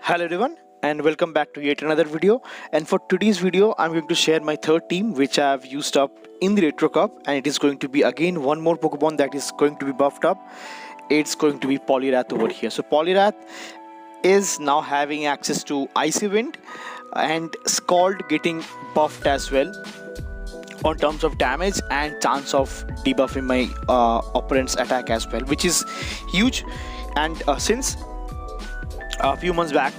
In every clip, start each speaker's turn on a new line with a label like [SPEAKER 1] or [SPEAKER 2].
[SPEAKER 1] Hello everyone and welcome back to yet another video. And for today's video I'm going to share my third team which I have used up in the Retro Cup, and it is going to be again one more Pokemon that is going to be buffed up. It's going to be Poliwrath over here. So Poliwrath is now having access to Icy Wind and Scald getting buffed as well on terms of damage and chance of debuffing my opponent's attack as well, which is huge. And since a few months back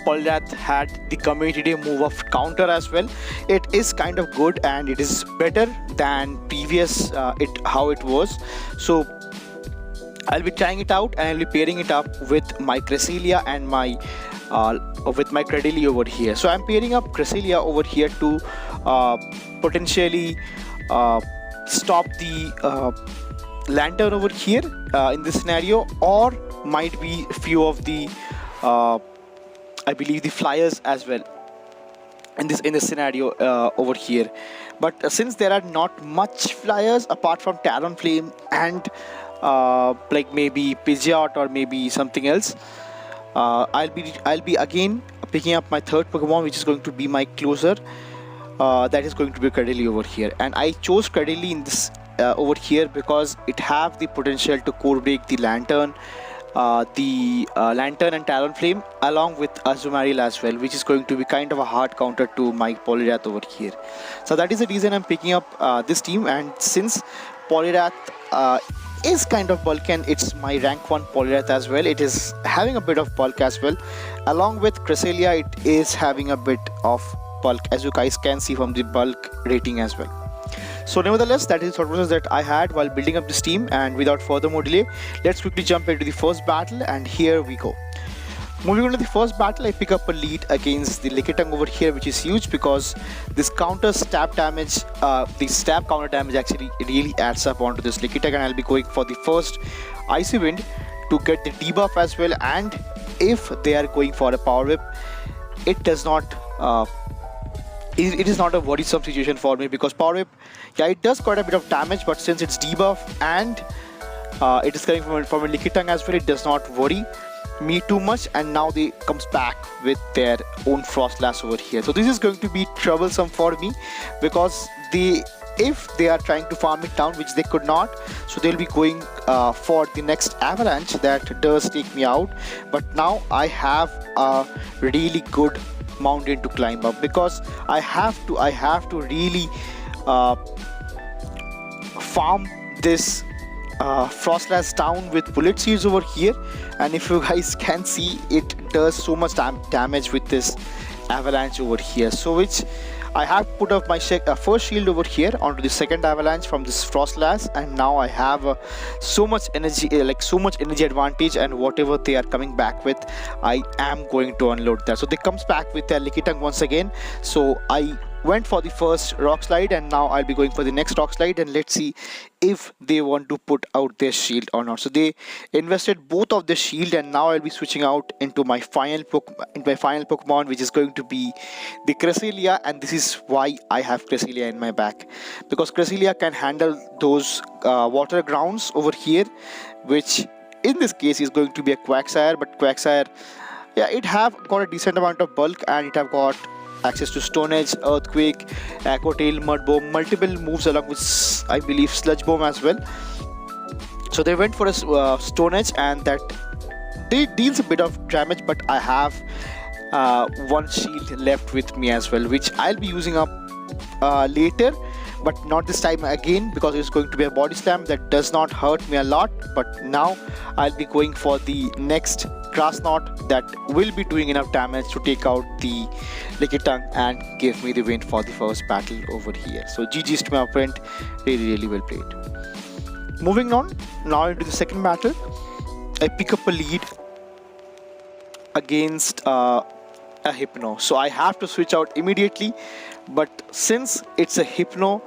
[SPEAKER 1] Poliwrath had the community day move of counter as well, it is kind of good and it is better than previous how it was. So I'll be trying it out and I'll be pairing it up with my Cresselia and my Cradily over here. So I'm pairing up Cresselia over here to potentially stop the lantern over here in this scenario, or might be few of the I believe the flyers as well in this scenario over here. But since there are not much flyers apart from Talonflame and like maybe Pidgeot or maybe something else, I'll be again picking up my third Pokemon, which is going to be my closer. That is going to be Cradily over here, and I chose Cradily in this over here because it have the potential to core break the Lantern, Lantern and Talonflame along with Azumarill as well, which is going to be kind of a hard counter to my Poliwrath over here. So that is the reason I'm picking up this team. And since Poliwrath is kind of bulky and it's my rank 1 Poliwrath as well, it is having a bit of bulk as well. Along with Cresselia, it is having a bit of bulk, as you guys can see from the bulk rating as well. So nevertheless, that is the thought process that I had while building up this team, and without further more delay, let's quickly jump into the first battle, and here we go. Moving on to the first battle, I pick up a lead against the Lickitung over here, which is huge because this counter stab damage, the stab counter damage actually really adds up onto this Lickitung, and I'll be going for the first Icy Wind to get the debuff as well. And if they are going for a Power Whip, it does not it is not a worrisome situation for me, because Power Whip, yeah, it does quite a bit of damage, but since it's debuff and it is coming from a Lickitung as well, it does not worry me too much. And now they comes back with their own Frostlass over here. So this is going to be troublesome for me, because if they are trying to farm it down, which they could not, so they'll be going for the next Avalanche that does take me out. But now I have a really good mountain to climb up, because I have to really farm this Frostlass down with bullet seeds over here. And if you guys can see, it does so much damage with this Avalanche over here, so which I have put up my first shield over here onto the second Avalanche from this Frostlass, and now I have so much energy, so much energy advantage, and whatever they are coming back with, I am going to unload that. So they comes back with their Lickitung once again. So I went for the first Rock Slide, and now I'll be going for the next Rock Slide, and let's see if they want to put out their shield or not. So they invested both of the shield, and now I'll be switching out into my final Pokemon, which is going to be the Cresselia. And this is why I have Cresselia in my back, because Cresselia can handle those water grounds over here, which in this case is going to be a Quagsire. But Quagsire, yeah, it have got a decent amount of bulk, and it have got access to Stone Edge, Earthquake, Aqua Tail, Mud Bomb, multiple moves along with, I believe, Sludge Bomb as well. So they went for a Stone Edge, and that deals a bit of damage, but I have one shield left with me as well, which I'll be using up later, but not this time again, because it's going to be a Body Slam that does not hurt me a lot. But now I'll be going for the next Grass Knot that will be doing enough damage to take out the Lickitung and give me the win for the first battle over here. So GG's to my opponent, really well played. Moving on now into the second battle, I pick up a lead against a Hypno. So I have to switch out immediately, but since it's a Hypno,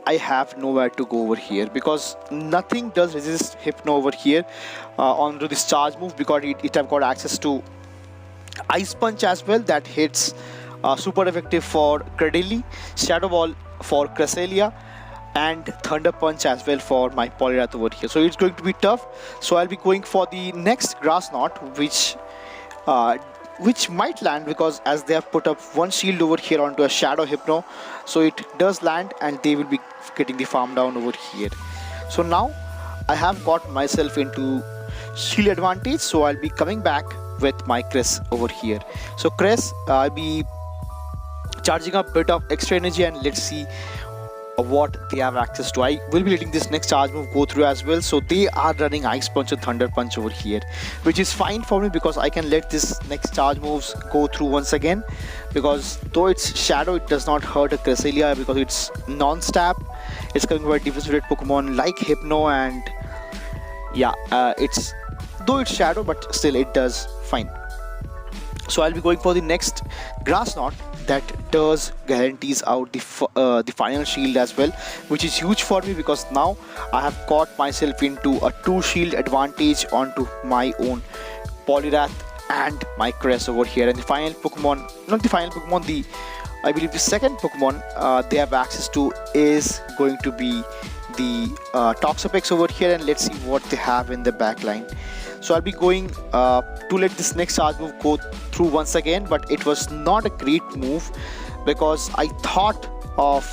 [SPEAKER 1] I have nowhere to go over here, because nothing does resist Hypno over here onto this charge move, because it have got access to Ice Punch as well that hits super effective for Cradily, Shadow Ball for Cresselia, and Thunder Punch as well for my Poliwrath over here. So it's going to be tough. So I'll be going for the next Grass Knot, which which might land because as they have put up one shield over here onto a Shadow Hypno, so it does land and they will be getting the farm down over here. So now I have got myself into shield advantage, so I'll be coming back with my Cress over here. So Cress, I'll be charging up a bit of extra energy and let's see what they have access to. I will be letting this next charge move go through as well. So they are running Ice Punch and Thunder Punch over here, which is fine for me because I can let this next charge moves go through once again, because though it's Shadow, it does not hurt a Cresselia because it's non-stab. It's coming by defensive Pokemon like Hypno, and yeah, though it's Shadow, but still it does fine. So I'll be going for the next Grass Knot that does guarantees out the final shield as well, which is huge for me because now I have got myself into a 2 shield advantage onto my own Poliwrath and my Cress over here. And the final Pokemon, not the final Pokemon, I believe the second Pokemon they have access to is going to be the Toxicroak over here, and let's see what they have in the back line. So I'll be going to let this next charge move go through once again, but it was not a great move because I thought of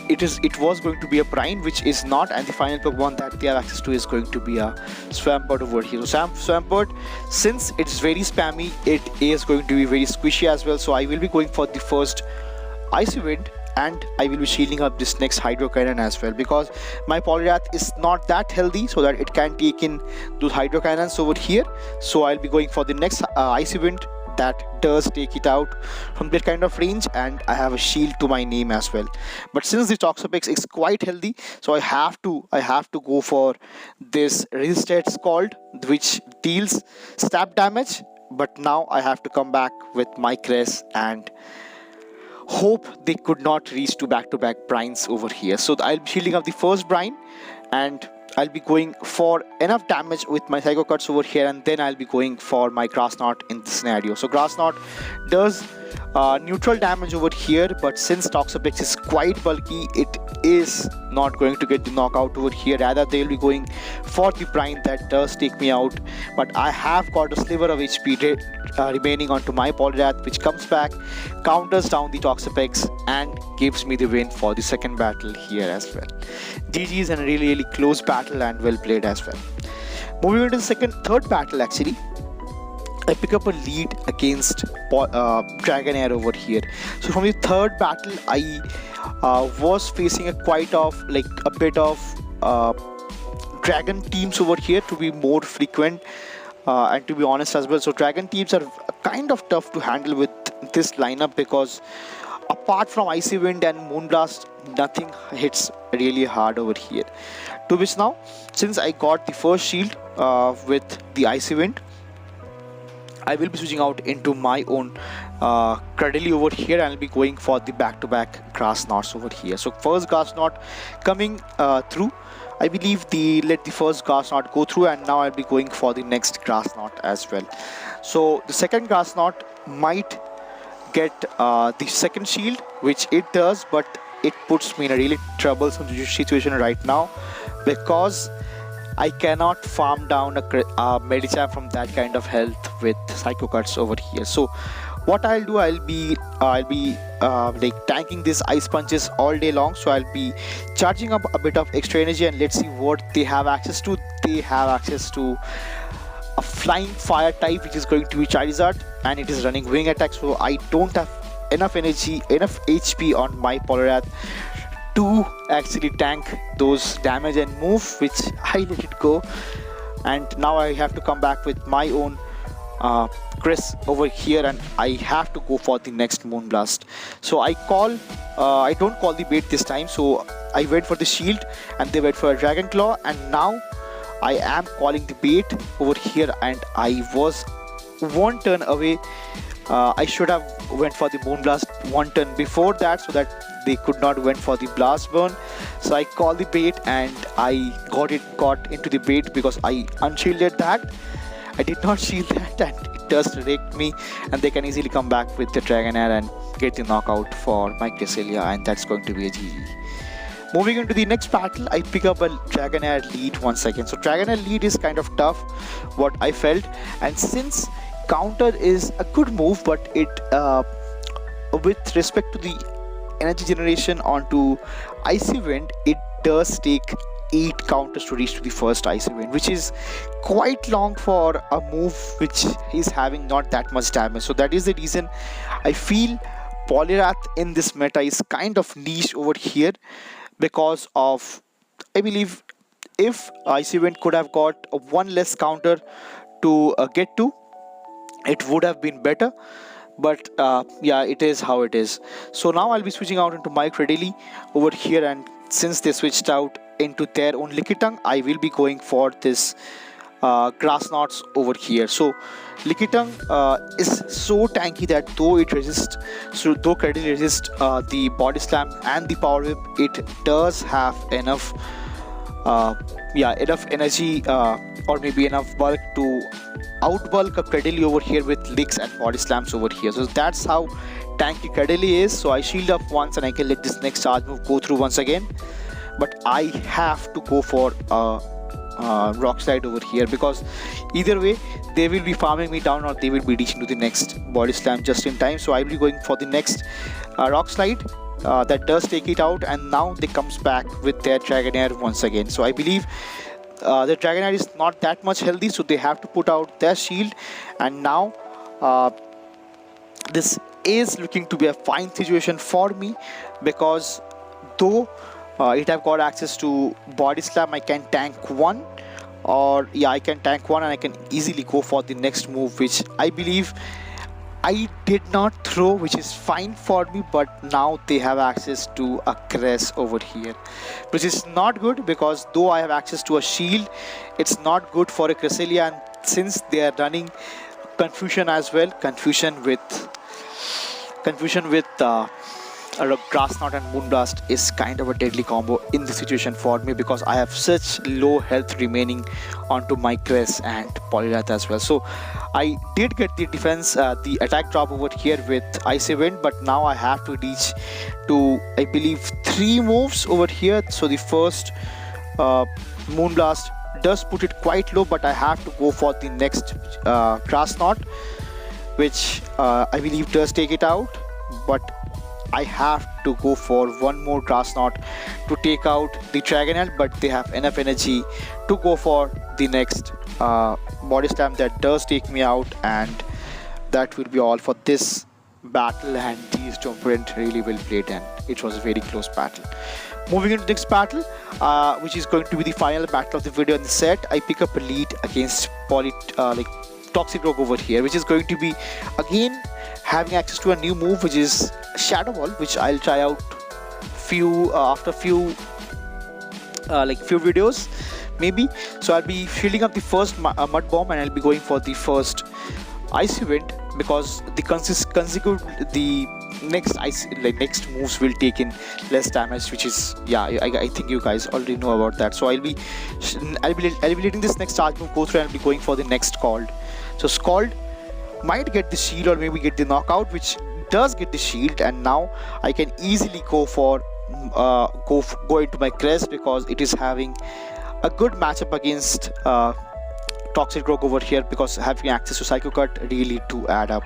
[SPEAKER 1] it was going to be a Brine, which is not, and the final Pokemon that they have access to is going to be a Swampert over here. So Swampert, since it's very spammy, it is going to be very squishy as well. So I will be going for the first Icy Wind, and I will be shielding up this next Hydro Cannon as well because my Poliwrath is not that healthy so that it can take in those Hydro Cannons over here. So I'll be going for the next Icy Wind that does take it out from that kind of range, and I have a shield to my name as well. But since the Toxicroak is quite healthy, so I have to go for this Resisted Scald, which deals stab damage. But now I have to come back with my Cress and hope they could not reach to back-to-back Brines over here. So I'll be shielding up the first Brine, and I'll be going for enough damage with my Psycho Cuts over here, and then I'll be going for my Grass Knot in this scenario. So Grass Knot does neutral damage over here, but since Toxicroak is quite bulky, it is not going to get the knockout over here. Rather, they'll be going for the Brine that does take me out. But I have got a sliver of HP remaining onto my Poliwrath, which comes back, counters down the Toxicroak, and gives me the win for the second battle here as well. GG's, and a really close battle and well played as well. Moving on to the third battle, actually, I pick up a lead against Dragonair over here. So from the third battle, I was facing a bit of Dragon teams over here to be more frequent, and to be honest as well. So Dragon teams are kind of tough to handle with this lineup because apart from Icy Wind and Moonblast, nothing hits really hard over here. To which now, since I got the first shield with the Icy Wind, I will be switching out into my own Cradily over here, and I'll be going for the back-to-back Grass Knots over here. So first Grass Knot coming through. I believe let the first Grass Knot go through, and now I'll be going for the next Grass Knot as well. So the second Grass Knot might get the second shield, which it does, but it puts me in a really troublesome situation right now because I cannot farm down a Medicham from that kind of health with Psycho Cuts over here. So what I'll do, I'll be like tanking these Ice Punches all day long. So I'll be charging up a bit of extra energy, and let's see what they have access to. They have access to a Flying Fire type, which is going to be Charizard, and it is running Wing Attack. So I don't have enough energy, enough HP on my Poliwrath to actually tank those damage and move, which I let it go. And now I have to come back with my own Cress over here, and I have to go for the next Moonblast. So I don't call the bait this time, so I went for the shield and they went for a Dragon Claw, and now I am calling the bait over here, and I was one turn away. I should have went for the Moonblast one turn before that so that they could not went for the Blast Burn. So I called the bait and I got into the bait because I unshielded that. I did not shield that, and it does rake me, and they can easily come back with the Dragonair and get the knockout for my Cresselia, and that's going to be a GG. Moving into the next battle, I pick up a Dragonair lead once again. So Dragonair lead is kind of tough, what I felt, and since counter is a good move, but it with respect to the energy generation onto Icy Wind, it does take 8 counters to reach to the first Icy Wind, which is quite long for a move which is having not that much damage. So that is the reason I feel Poliwrath in this meta is kind of niche over here, because of, I believe, if Icy Wind could have got one less counter to get to, it would have been better. But yeah, it is how it is. So now I'll be switching out into my Cradily over here, and since they switched out into their own Lickitung, I will be going for this grass knots over here. So Lickitung is so tanky that though it resists, so though Cradily resists the body slam and the power whip, it does have enough enough energy or maybe enough bulk to outbulk a Cradily over here with licks and body slams over here. So that's how tanky Cradily is. So I shield up once and I can let this next charge move go through once again, but I have to go for rock slide over here, because either way they will be farming me down or they will be reaching to the next body slam just in time. So I will be going for the next rock slide that does take it out, and now they comes back with their Dragonair once again. So I believe the Dragonair is not that much healthy, so they have to put out their shield, and now this is looking to be a fine situation for me, because though it have got access to body slam, I can tank one, or yeah, I can tank one and I can easily go for the next move, which I believe I did not throw, which is fine for me. But now they have access to a Cress over here, which is not good, because though I have access to a shield, it's not good for a Cresselia, and since they are running Confusion as well, Confusion with a Grass Knot and Moonblast is kind of a deadly combo in this situation for me, because I have such low health remaining onto my Cress and Poliwrath as well. So I did get the defense, the attack drop over here with Icy Wind, but now I have to reach to, I believe, 3 moves over here. So the first Moonblast does put it quite low, but I have to go for the next Grass Knot, which I believe does take it out, but I have to go for one more Grass Knot to take out the Dragonair, but they have enough energy to go for the next body slam that does take me out, and that will be all for this battle. And these two went really well played, and it was a very close battle. Moving into the next battle, which is going to be the final battle of the video in the set, I pick up a lead against Toxicroak over here, which is going to be again having access to a new move, which is Shadow Ball, which I'll try out after few videos maybe. So I'll be shielding up the first Mud Bomb, and I'll be going for the first Icy Wind, because the next moves will take in less damage, which is, yeah, I think you guys already know about that. So I'll be letting this next charge move go through, and I'll be going for the next Scald. So Scald might get the shield or maybe get the knockout, which does get the shield, and now I can easily go for go into my Crest, because it is having a good matchup against Toxicroak over here, because having access to Psycho Cut really do add up.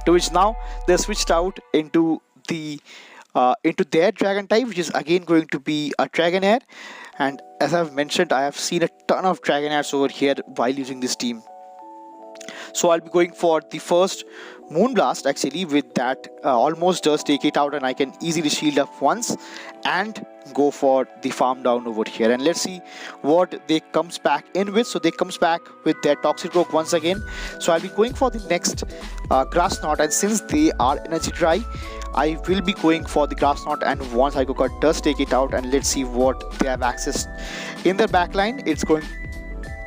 [SPEAKER 1] To which now they switched out into their Dragon type, which is again going to be a Dragonair. And as I've mentioned, I have seen a ton of Dragonairs over here while using this team. So I'll be going for the first Moonblast, actually, with that almost does take it out, and I can easily shield up once and go for the farm down over here. And let's see what they comes back in with. So they comes back with their Toxicroak once again. So I'll be going for the next Grass Knot, and since they are energy dry, I will be going for the Grass Knot, and once Psycho Cut does take it out, and let's see what they have access in their backline.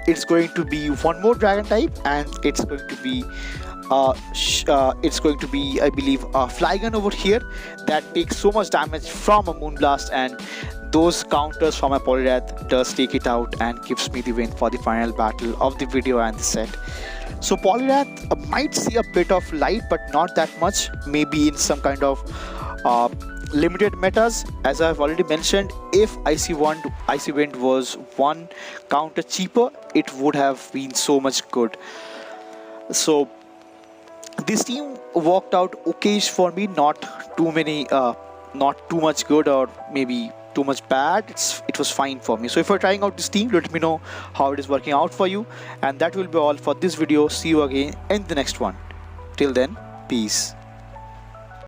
[SPEAKER 1] It's going to be one more Dragon type, and it's going to be I believe a Flygun over here that takes so much damage from a Moonblast, and those counters from a Poliwrath does take it out and gives me the win for the final battle of the video and the set. So Poliwrath might see a bit of light, but not that much, maybe in some kind of limited metas. As I've already mentioned, if Icy Wind was one counter cheaper, it would have been so much good. So this team worked out okayish for me. Not too many, not too much good or maybe too much bad. It was fine for me. So if you're trying out this team, let me know how it is working out for you. And that will be all for this video. See you again in the next one. Till then, peace.